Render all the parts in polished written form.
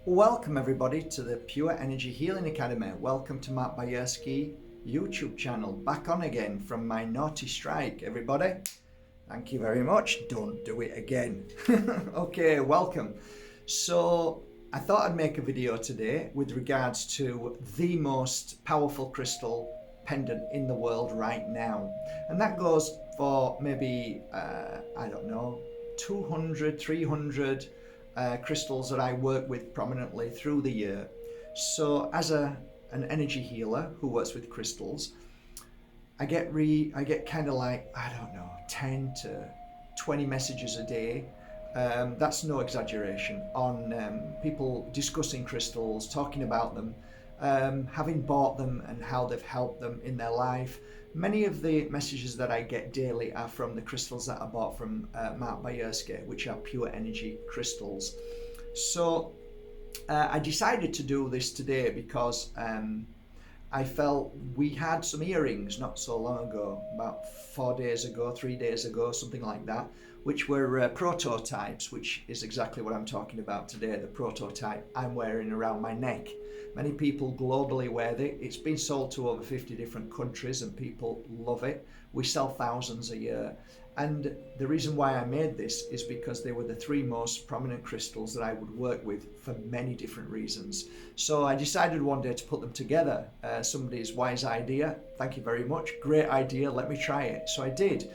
Welcome everybody to the Pure Energy Healing Academy. Welcome to my Bajerski YouTube channel. Back on again from my naughty strike, everybody. Thank you very much. Don't do it again. Okay, welcome. So I thought I'd make a video today with regards to the most powerful crystal pendant in the world right now. And that goes for maybe, I don't know, 200, 300 crystals that I work with prominently through the year. So as an energy healer who works with crystals, I get kind of like, I don't know, 10 to 20 messages a day. That's no exaggeration, on people discussing crystals, talking about them, having bought them and how they've helped them in their life. Many of the messages that I get daily are from the crystals that I bought from Mark Bajerski, which are pure energy crystals. So I decided to do this today because I felt we had some earrings not so long ago, about 4 days ago, 3 days ago, something like that, which were prototypes, which is exactly what I'm talking about today, the prototype I'm wearing around my neck. Many people globally wear it. It's been sold to over 50 different countries and people love it. We sell thousands a year. And the reason why I made this is because they were the three most prominent crystals that I would work with for many different reasons. So I decided one day to put them together. Somebody's wise idea. Thank you very much. Great idea. Let me try it. So I did.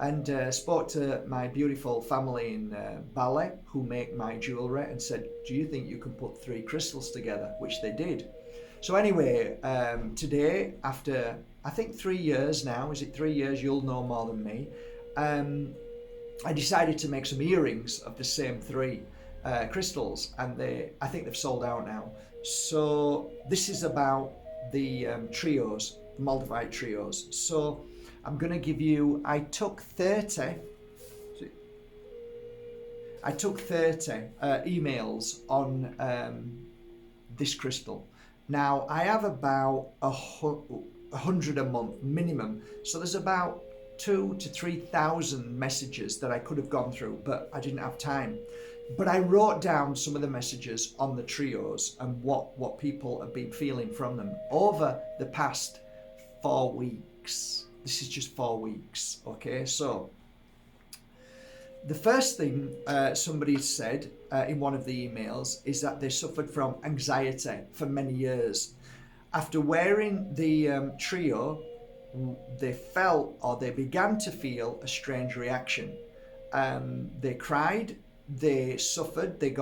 And spoke to my beautiful family in Bali who make my jewelry and said, do you think you can put 3 crystals together? Which they did. So anyway, today, after I think 3 years now, is it 3 years? You'll know more than me. I decided to make some earrings of the same 3 crystals, and I think they've sold out now. So this is about the trios, the Moldavite trios. So I'm going to give you, I took 30 emails on this crystal. Now I have about 100 a month minimum, so there's about 2,000 to 3,000 messages that I could have gone through, but I didn't have time. But I wrote down some of the messages on the trios and what people have been feeling from them over the past 4 weeks. This is just 4 weeks, okay? So the first thing somebody said in one of the emails is that they suffered from anxiety for many years. After wearing the trio, they felt, or they began to feel, a strange reaction. They cried, they suffered, they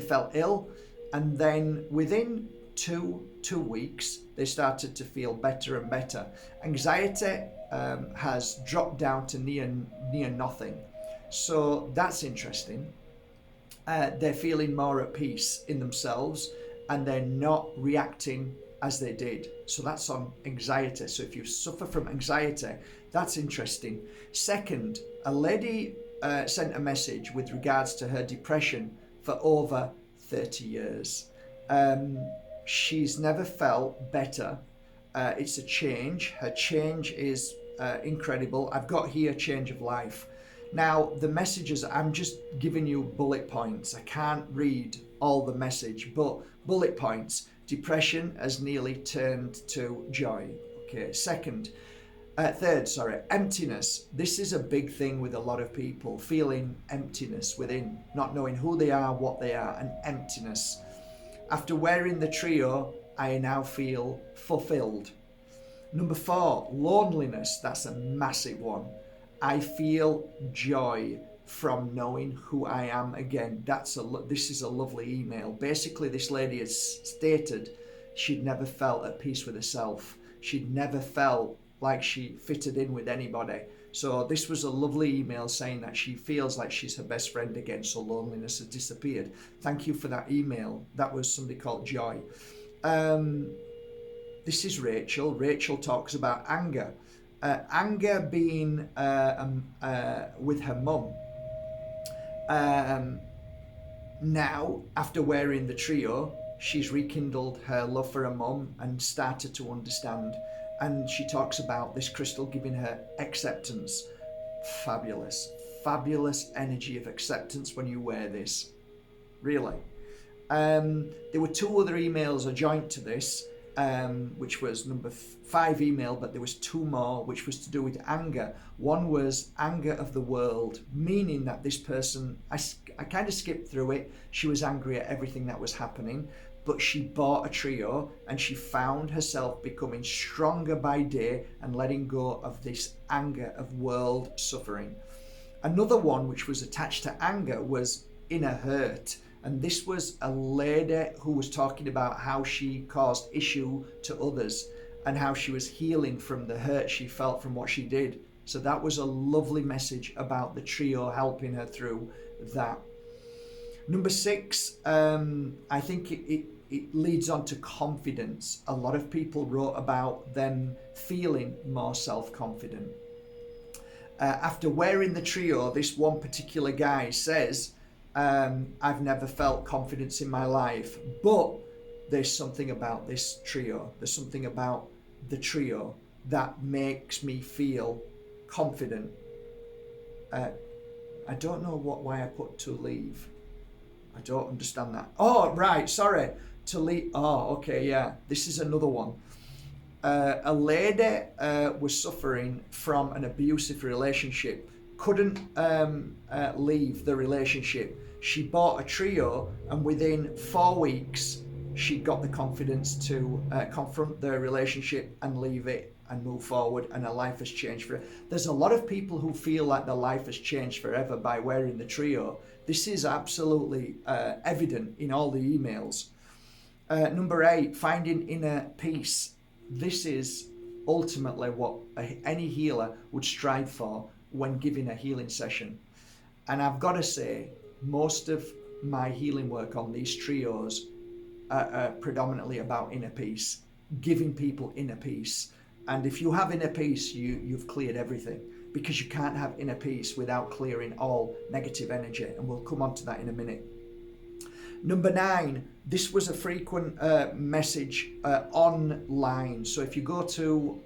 felt ill, and then within two weeks they started to feel better and better. Anxiety has dropped down to near nothing, so that's interesting. They're feeling more at peace in themselves and they're not reacting as they did. So that's on anxiety. So if you suffer from anxiety, that's interesting. Second, a lady sent a message with regards to her depression for over 30 years. She's never felt better. It's a change. Her change is incredible. I've got here change of life. Now, the messages, I'm just giving you bullet points. I can't read all the message, but bullet points. Depression has nearly turned to joy. Okay. Third, emptiness. This is a big thing with a lot of people, feeling emptiness within, not knowing who they are, what they are, and emptiness. After wearing the trio, I now feel fulfilled. Number 4, loneliness. That's a massive one. I feel joy from knowing who I am again. This is a lovely email. Basically, this lady has stated she'd never felt at peace with herself. She'd never felt like she fitted in with anybody. So this was a lovely email saying that she feels like she's her best friend again, so loneliness has disappeared. Thank you for that email. That was somebody called Joy. This is Rachel. Rachel talks about anger. Anger being with her mum. Now, after wearing the trio, she's rekindled her love for her mum and started to understand. And she talks about this crystal giving her acceptance. Fabulous, fabulous energy of acceptance when you wear this. Really. There were 2 other emails adjoint to this, which was number 5 email, but there was 2 more, which was to do with anger. One was anger of the world, meaning that this person, I kind of skipped through it. She was angry at everything that was happening, but she bought a trio and she found herself becoming stronger by day and letting go of this anger of world suffering. Another one, which was attached to anger, was inner hurt. And this was a lady who was talking about how she caused issue to others and how she was healing from the hurt she felt from what she did. So that was a lovely message about the trio helping her through that. Number 6, I think it leads on to confidence. A lot of people wrote about them feeling more self-confident. After wearing the trio, this one particular guy says, I've never felt confidence in my life, but there's something about this trio. There's something about the trio that makes me feel confident. I don't know why I put to leave. I don't understand that. Oh, right, sorry. To leave. Oh, okay, yeah. This is another one. A lady was suffering from an abusive relationship, couldn't leave the relationship. She bought a trio, and within 4 weeks, she got the confidence to confront the relationship and leave it and move forward, and her life has changed for her. There's a lot of people who feel like their life has changed forever by wearing the trio. This is absolutely evident in all the emails. Number 8, finding inner peace. This is ultimately what any healer would strive for when giving a healing session. And I've got to say, most of my healing work on these trios are predominantly about inner peace, giving people inner peace. And if you have inner peace, you've cleared everything, because you can't have inner peace without clearing all negative energy. And we'll come on to that in a minute. Number 9, this was a frequent message online. So if you go to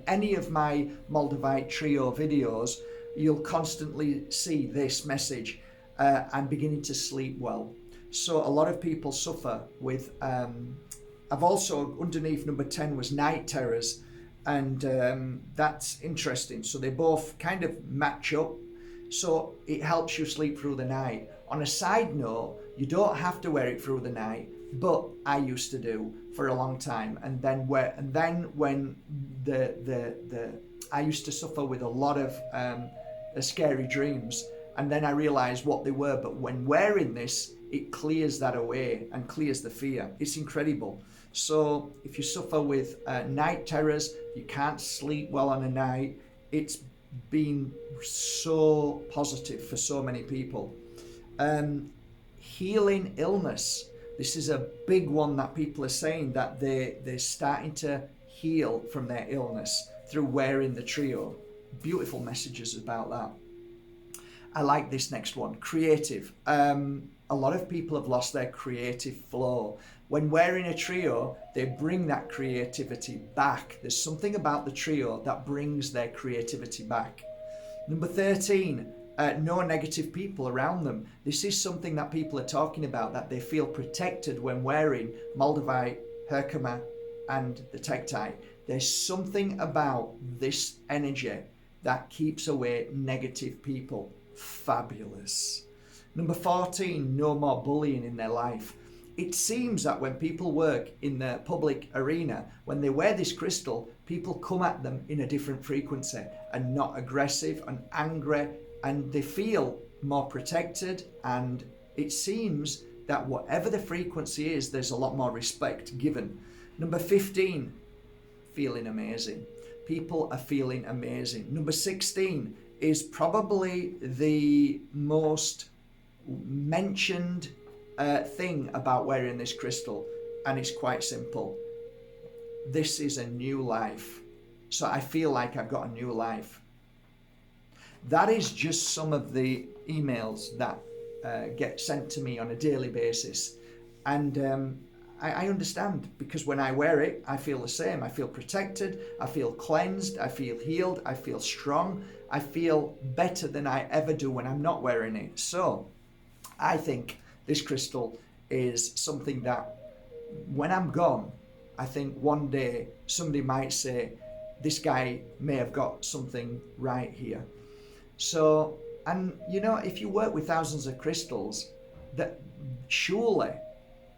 any of my Moldavite trio videos, you'll constantly see this message. I'm beginning to sleep well. So a lot of people suffer with, I've also, underneath number 10 was night terrors. And that's interesting. So they both kind of match up. So it helps you sleep through the night. On a side note, you don't have to wear it through the night, but I used to do for a long time. And then when I used to suffer with a lot of scary dreams, and then I realized what they were. But when wearing this, it clears that away and clears the fear. It's incredible. So if you suffer with night terrors, you can't sleep well on a night, it's been so positive for so many people. Healing illness. This is a big one that people are saying that they're starting to heal from their illness through wearing the trio. Beautiful messages about that. I like this next one, creative. A lot of people have lost their creative flow. When wearing a trio, they bring that creativity back. There's something about the trio that brings their creativity back. Number 13, no negative people around them. This is something that people are talking about, that they feel protected when wearing Moldavite, Herkimer, and the Tektite. There's something about this energy that keeps away negative people. Fabulous. Number 14, no more bullying in their life. It seems that when people work in the public arena, when they wear this crystal, people come at them in a different frequency and not aggressive and angry, and they feel more protected. And it seems that whatever the frequency is, there's a lot more respect given. Number 15, feeling amazing. People are feeling amazing. Number 16 is probably the most mentioned thing about wearing this crystal, and it's quite simple. This is a new life. So I feel like I've got a new life. That is just some of the emails that get sent to me on a daily basis, and I understand, because when I wear it, I feel the same. I feel protected, I feel cleansed, I feel healed, I feel strong, I feel better than I ever do when I'm not wearing it. So I think this crystal is something that when I'm gone, I think one day somebody might say, this guy may have got something right here. So, and you know, if you work with thousands of crystals, that surely,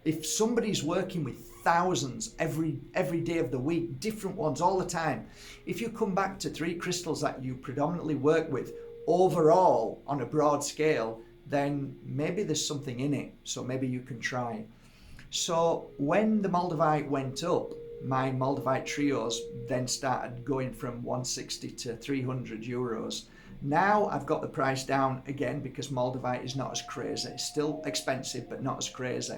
if somebody's working with thousands every day of the week, different ones all the time, if you come back to 3 crystals that you predominantly work with overall on a broad scale, then maybe there's something in it. So maybe you can try. So when the Moldavite went up, my Moldavite trios then started going from 160 to 300 euros. Now I've got the price down again because Moldavite is not as crazy. It's still expensive, but not as crazy.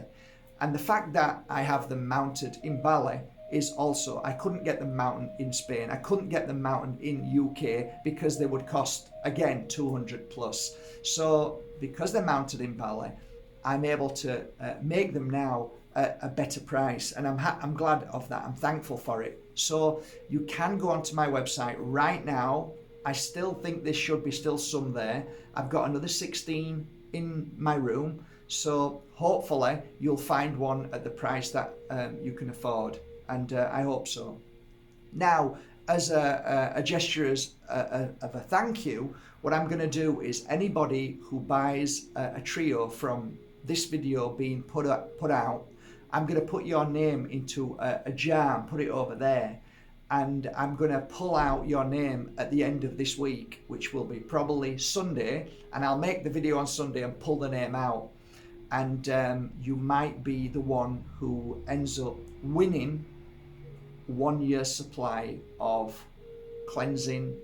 And the fact that I have them mounted in Bali is also, I couldn't get them mounted in Spain. I couldn't get them mounted in UK because they would cost, again, 200 plus. So because they're mounted in Bali, I'm able to make them now a better price, and I'm glad of that. I'm thankful for it. So you can go onto my website right now. I still think there should be still some there. I've got another 16 in my room, so hopefully you'll find one at the price that you can afford, and I hope so. Now, as a gesture of a thank you, what I'm going to do is anybody who buys a trio from this video being put out, I'm going to put your name into a jar and put it over there, and I'm going to pull out your name at the end of this week, which will be probably Sunday, and I'll make the video on Sunday and pull the name out, and you might be the one who ends up winning 1 year supply of cleansing,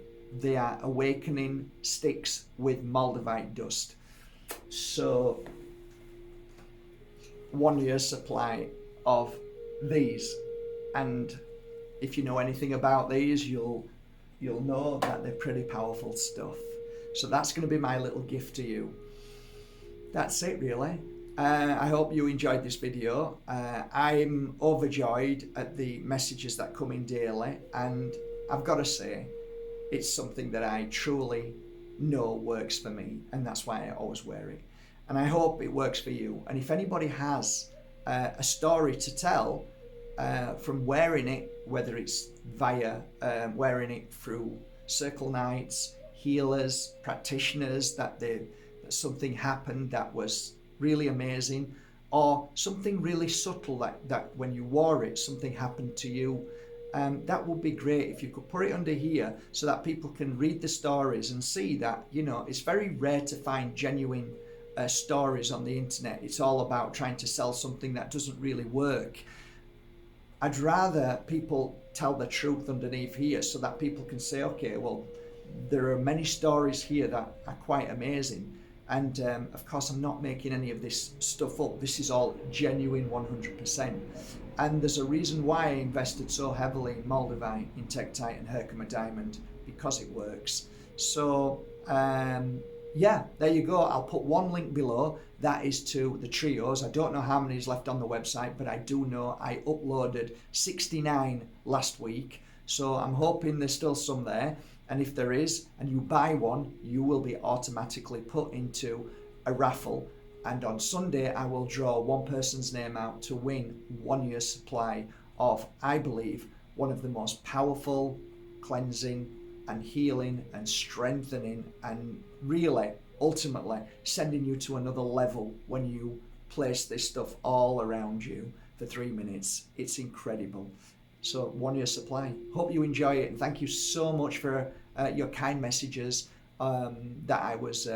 they are awakening sticks with Moldavite dust. So 1 year supply of these, and if you know anything about these, you'll know that they're pretty powerful stuff. So that's going to be my little gift to you. That's it, really. I hope you enjoyed this video. I'm overjoyed at the messages that come in daily, and I've got to say, it's something that I truly know works for me, and that's why I always wear it. And I hope it works for you. And if anybody has a story to tell from wearing it, whether it's via wearing it through circle nights, healers, practitioners, that something happened that was really amazing, or something really subtle that when you wore it, something happened to you, that would be great if you could put it under here so that people can read the stories and see that, you know, it's very rare to find genuine stories on the internet. It's all about trying to sell something that doesn't really work. I'd rather people tell the truth underneath here so that people can say, okay, well, there are many stories here that are quite amazing. And of course, I'm not making any of this stuff up. This is all genuine 100%. And there's a reason why I invested so heavily in Moldavite, in Tektite and Herkimer Diamond, because it works. So yeah, there you go. I'll put one link below. That is to the trios. I don't know how many is left on the website, but I do know I uploaded 69 last week. So I'm hoping there's still some there. And if there is, and you buy one, you will be automatically put into a raffle. And on Sunday, I will draw one person's name out to win 1 year supply of, I believe, one of the most powerful cleansing and healing and strengthening and really, ultimately, sending you to another level when you place this stuff all around you for 3 minutes. It's incredible. So 1 year supply. Hope you enjoy it, and thank you so much for your kind messages that I was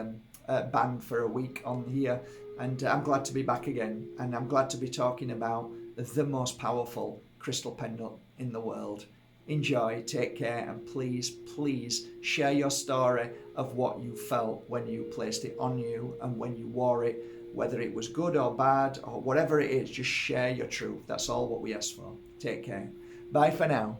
banned for a week on here, and I'm glad to be back again, and I'm glad to be talking about the most powerful crystal pendant in the world. Enjoy, take care, and please share your story of what you felt when you placed it on you and when you wore it, whether it was good or bad or whatever it is. Just share your truth. That's all what we ask for. Take care. Bye for now.